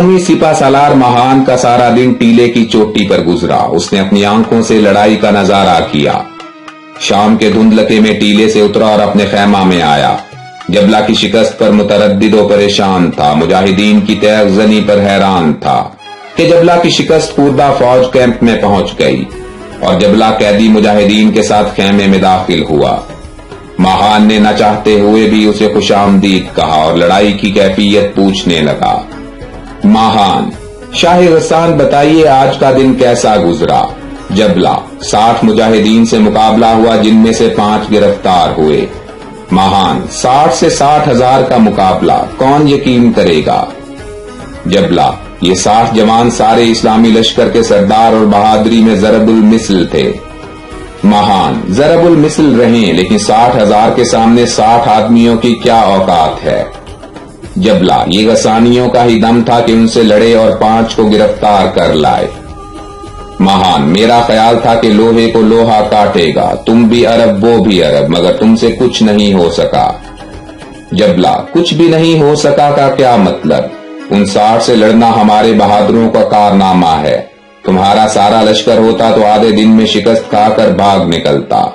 رومی سپہ سالار مہان کا سارا دن ٹیلے کی چوٹی پر گزرا۔ اس نے اپنی آنکھوں سے لڑائی کا نظارہ کیا۔ شام کے دھندلکے میں ٹیلے سے اترا اور اپنے خیمہ میں آیا۔ جبلہ کی شکست پر متردد و پریشان تھا۔ مجاہدین کی تیغ زنی پر حیران تھا کہ جبلہ کی شکست خوردہ فوج کیمپ میں پہنچ گئی اور جبلہ قیدی مجاہدین کے ساتھ خیمے میں داخل ہوا۔ مہان نے نہ چاہتے ہوئے بھی اسے خوش آمدید کہا اور لڑائی کی کیفیت پوچھنے لگا۔ مہان: شاہ غسان بتائیے آج کا دن کیسا گزرا؟ جبلہ: 60 مجاہدین سے مقابلہ ہوا جن میں سے 5 گرفتار ہوئے۔ مہان: 60 سے 60,000 کا مقابلہ کون یقین کرے گا؟ جبلہ: یہ 60 جوان سارے اسلامی لشکر کے سردار اور بہادری میں ضرب المثل تھے۔ مہان: ضرب المثل رہیں لیکن 60,000 کے سامنے 60 آدمیوں کی کیا اوقات ہے؟ جبلہ: یہ غسانیوں کا ہی دم تھا کہ ان سے لڑے اور 5 کو گرفتار کر لائے۔ مہان: میرا خیال تھا کہ لوہے کو لوہا کاٹے گا، تم بھی عرب وہ بھی عرب، مگر تم سے کچھ نہیں ہو سکا۔ جبلہ: کچھ بھی نہیں ہو سکا کا کیا مطلب؟ ان 60 سے لڑنا ہمارے بہادروں کا کارنامہ ہے۔ تمہارا سارا لشکر ہوتا تو آدھے دن میں شکست کھا کر بھاگ نکلتا۔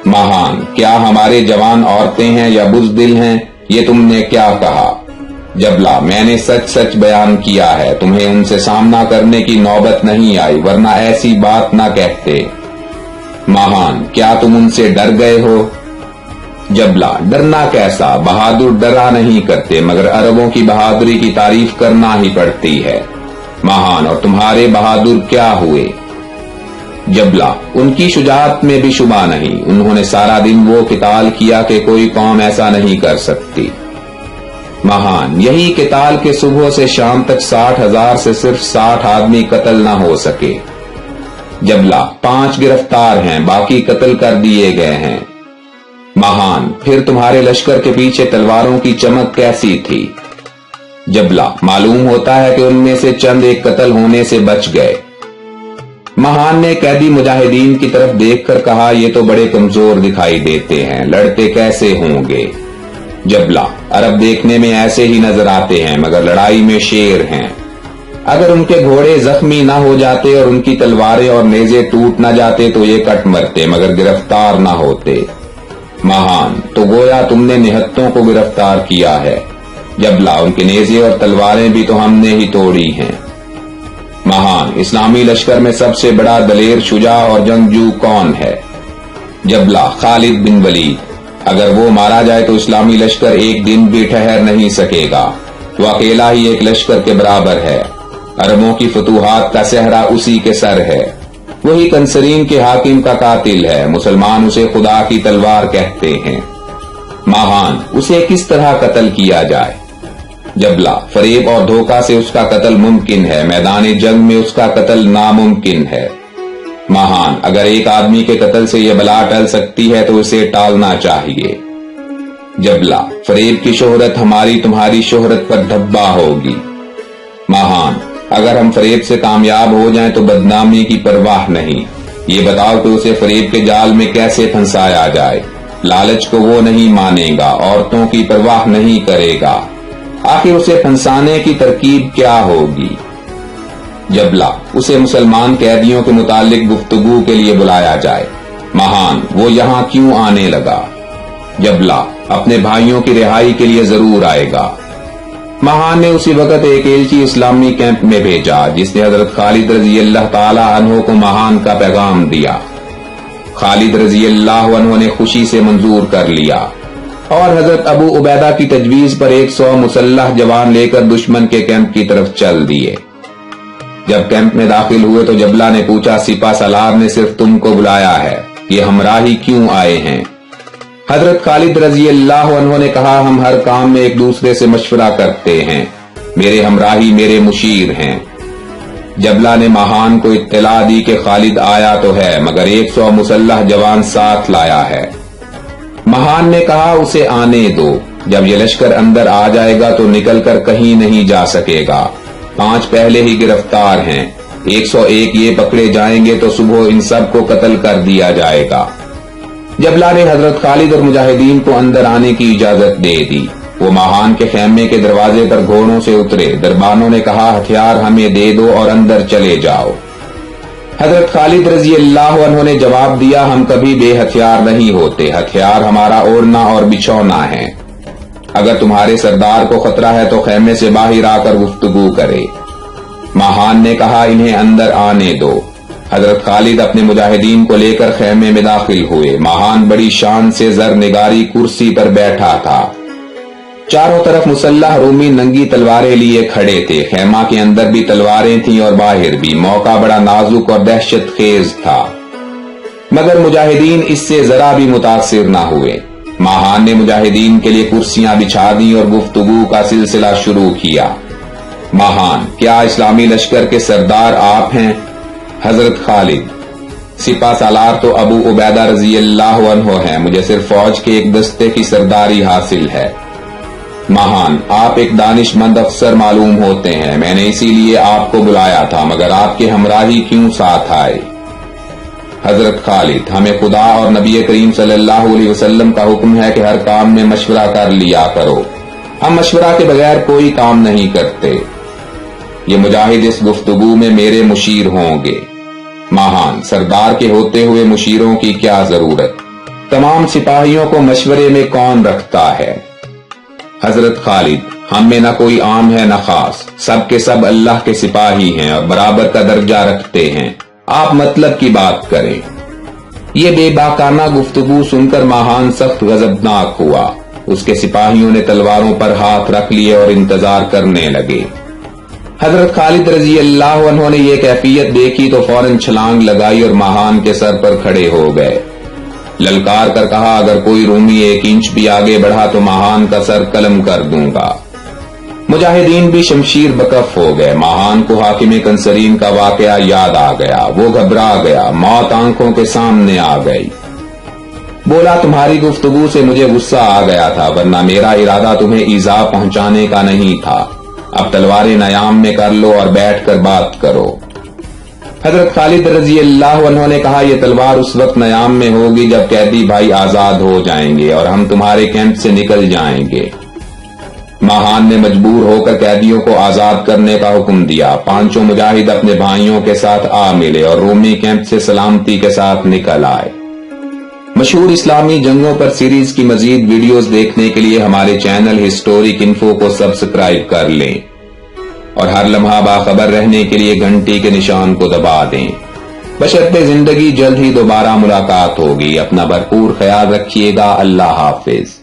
مہان: کیا ہمارے جوان عورتیں ہیں یا بزدل ہیں؟ یہ تم نے کیا کہا؟ جبلہ: میں نے سچ سچ بیان کیا ہے، تمہیں ان سے سامنا کرنے کی نوبت نہیں آئی ورنہ ایسی بات نہ کہتے۔ مہان: کیا تم ان سے ڈر گئے ہو؟ جبلہ: ڈرنا کیسا، بہادر ڈرا نہیں کرتے مگر عربوں کی بہادری کی تعریف کرنا ہی پڑتی ہے۔ مہان: اور تمہارے بہادر کیا ہوئے؟ جبلہ: ان کی شجاعت میں بھی شبہ نہیں، انہوں نے سارا دن وہ قتال کیا کہ کوئی قوم ایسا نہیں کر سکتی۔ مہان: یہی قتال کے صبح سے شام تک 60,000 سے صرف 60 آدمی قتل نہ ہو سکے۔ جبلہ: 5 گرفتار ہیں، باقی قتل کر دیے گئے ہیں۔ مہان: پھر تمہارے لشکر کے پیچھے تلواروں کی چمک کیسی تھی؟ جبلہ: معلوم ہوتا ہے کہ ان میں سے چند ایک قتل ہونے سے بچ گئے۔ مہان نے قیدی مجاہدین کی طرف دیکھ کر کہا، یہ تو بڑے کمزور دکھائی دیتے ہیں، لڑتے کیسے ہوں گے؟ جبلہ: عرب دیکھنے میں ایسے ہی نظر آتے ہیں مگر لڑائی میں شیر ہیں۔ اگر ان کے گھوڑے زخمی نہ ہو جاتے اور ان کی تلواریں اور نیزے ٹوٹ نہ جاتے تو یہ کٹ مرتے مگر گرفتار نہ ہوتے۔ مہان: تو گویا تم نے نہتوں کو گرفتار کیا ہے۔ جبلہ: ان کے نیزے اور تلواریں بھی تو ہم نے ہی توڑی ہیں۔ مہان: اسلامی لشکر میں سب سے بڑا دلیر، شجاع اور جنگجو کون ہے؟ جبلہ: خالد بن ولید۔ اگر وہ مارا جائے تو اسلامی لشکر ایک دن بھی ٹھہر نہیں سکے گا، وہ اکیلا ہی ایک لشکر کے برابر ہے۔ عربوں کی فتوحات کا صحرا اسی کے سر ہے، وہی کنسرین کے حاکم کا قاتل ہے، مسلمان اسے خدا کی تلوار کہتے ہیں۔ مہان: اسے کس طرح قتل کیا جائے؟ جبلہ: فریب اور دھوکہ سے اس کا قتل ممکن ہے، میدان جنگ میں اس کا قتل ناممکن ہے۔ مہان: اگر ایک آدمی کے قتل سے یہ بلا ٹل سکتی ہے تو اسے ٹالنا چاہیے۔ جبلہ: فریب کی شہرت ہماری تمہاری شہرت پر دھبا ہوگی۔ مہان: اگر ہم فریب سے کامیاب ہو جائیں تو بدنامی کی پرواہ نہیں، یہ بتاؤ کہ اسے فریب کے جال میں کیسے پھنسایا جائے؟ لالچ کو وہ نہیں مانے گا، عورتوں کی پرواہ نہیں کرے گا، آخر اسے پھنسانے کی ترکیب کیا ہوگی؟ جبلہ: اسے مسلمان قیدیوں کے متعلق گفتگو کے لیے بلایا جائے۔ مہان: وہ یہاں کیوں آنے لگا؟ جبلہ: اپنے بھائیوں کی رہائی کے لیے ضرور آئے گا۔ مہان نے اسی وقت ایک ایلچی اسلامی کیمپ میں بھیجا جس نے حضرت خالد رضی اللہ تعالی عنہ کو مہان کا پیغام دیا۔ خالد رضی اللہ عنہ نے خوشی سے منظور کر لیا اور حضرت ابو عبیدہ کی تجویز پر 100 مسلح جوان لے کر دشمن کے کیمپ کی طرف چل دیے۔ جب کیمپ میں داخل ہوئے تو جبلہ نے پوچھا، سپہ سالار نے صرف تم کو بلایا ہے، یہ ہمراہی کیوں آئے ہیں؟ حضرت خالد رضی اللہ عنہ نے کہا، ہم ہر کام میں ایک دوسرے سے مشورہ کرتے ہیں، میرے ہمراہی میرے مشیر ہیں۔ جبلہ نے مہان کو اطلاع دی کہ خالد آیا تو ہے مگر 100 مسلح جوان ساتھ لایا ہے۔ مہان نے کہا، اسے آنے دو، جب یہ لشکر اندر آ جائے گا تو نکل کر کہیں نہیں جا سکے گا، 5 پہلے ہی گرفتار ہیں، 101 یہ پکڑے جائیں گے تو صبح ان سب کو قتل کر دیا جائے گا۔ جبلہ نے حضرت خالد اور مجاہدین کو اندر آنے کی اجازت دے دی۔ وہ ماہان کے خیمے کے دروازے پر گھوڑوں سے اترے. دربانوں نے کہا ہتھیار ہمیں دے دو اور اندر چلے جاؤ. حضرت خالد رضی اللہ عنہ نے جواب دیا ہم کبھی بے ہتھیار نہیں ہوتے. ہتھیار ہمارا اوڑھنا اور بچھونا ہے. اگر تمہارے سردار کو خطرہ ہے تو خیمے سے باہر آ کر گفتگو کرے. ماہان نے کہا انہیں اندر آنے دو. حضرت خالد اپنے مجاہدین کو لے کر خیمے میں داخل ہوئے. ماہان بڑی شان سے زر نگاری کرسی پر بیٹھا تھا. چاروں طرف مسلح رومی ننگی تلواریں لیے کھڑے تھے. خیمہ کے اندر بھی تلواریں تھیں اور باہر بھی. موقع بڑا نازک اور دہشت خیز تھا، مگر مجاہدین اس سے ذرا بھی متاثر نہ ہوئے. ماہان نے مجاہدین کے لیے کرسیاں بچھا دی اور گفتگو کا سلسلہ شروع کیا. ماہان: کیا اسلامی لشکر کے سردار آپ ہیں؟ حضرت خالد: سپہ سالار تو ابو عبیدہ رضی اللہ عنہ ہیں، مجھے صرف فوج کے ایک دستے کی سرداری حاصل ہے. ماہان: آپ ایک دانش مند افسر معلوم ہوتے ہیں، میں نے اسی لیے آپ کو بلایا تھا، مگر آپ کے ہمراہی کیوں ساتھ آئے؟ حضرت خالد: ہمیں خدا اور نبی کریم صلی اللہ علیہ وسلم کا حکم ہے کہ ہر کام میں مشورہ کر لیا کرو. ہم مشورہ کے بغیر کوئی کام نہیں کرتے. یہ مجاہد اس گفتگو میں میرے مشیر ہوں گے. ماہان: سردار کے ہوتے ہوئے مشیروں کی کیا ضرورت؟ تمام سپاہیوں کو مشورے میں کون رکھتا ہے؟ حضرت خالد: ہم میں نہ کوئی عام ہے نہ خاص، سب کے سب اللہ کے سپاہی ہیں اور برابر کا درجہ رکھتے ہیں. آپ مطلب کی بات کریں. یہ بے باکانہ گفتگو سن کر ماہان سخت غضبناک ہوا. اس کے سپاہیوں نے تلواروں پر ہاتھ رکھ لیے اور انتظار کرنے لگے. حضرت خالد رضی اللہ عنہ نے یہ کیفیت دیکھی تو فوراً چھلانگ لگائی اور ماہان کے سر پر کھڑے ہو گئے. للکار کر کہا اگر کوئی رومی 1 انچ بھی آگے بڑھا تو ماہان کا سر قلم کر دوں گا. مجاہدین بھی شمشیر بکف ہو گئے. ماہان کو حاکم کنسرین کا واقعہ یاد آ گیا. وہ گھبرا گیا. موت آنکھوں کے سامنے آ گئی. بولا تمہاری گفتگو سے مجھے غصہ آ گیا تھا، ورنہ میرا ارادہ تمہیں ایذا پہنچانے کا نہیں تھا. اب تلواریں نیام میں کر لو اور بیٹھ کر بات کرو. حضرت خالد رضی اللہ عنہ نے کہا یہ تلوار اس وقت نیام میں ہوگی جب قیدی بھائی آزاد ہو جائیں گے اور ہم تمہارے کیمپ سے نکل جائیں گے. ماہان نے مجبور ہو کر قیدیوں کو آزاد کرنے کا حکم دیا. 5 مجاہد اپنے بھائیوں کے ساتھ آ ملے اور رومی کیمپ سے سلامتی کے ساتھ نکل آئے. مشہور اسلامی جنگوں پر سیریز کی مزید ویڈیوز دیکھنے کے لیے ہمارے چینل ہسٹورک انفو کو سبسکرائب کر لیں اور ہر لمحہ باخبر رہنے کے لیے گھنٹی کے نشان کو دبا دیں. بشرطِ زندگی جلد ہی دوبارہ ملاقات ہوگی. اپنا بھرپور خیال رکھیے گا. اللہ حافظ.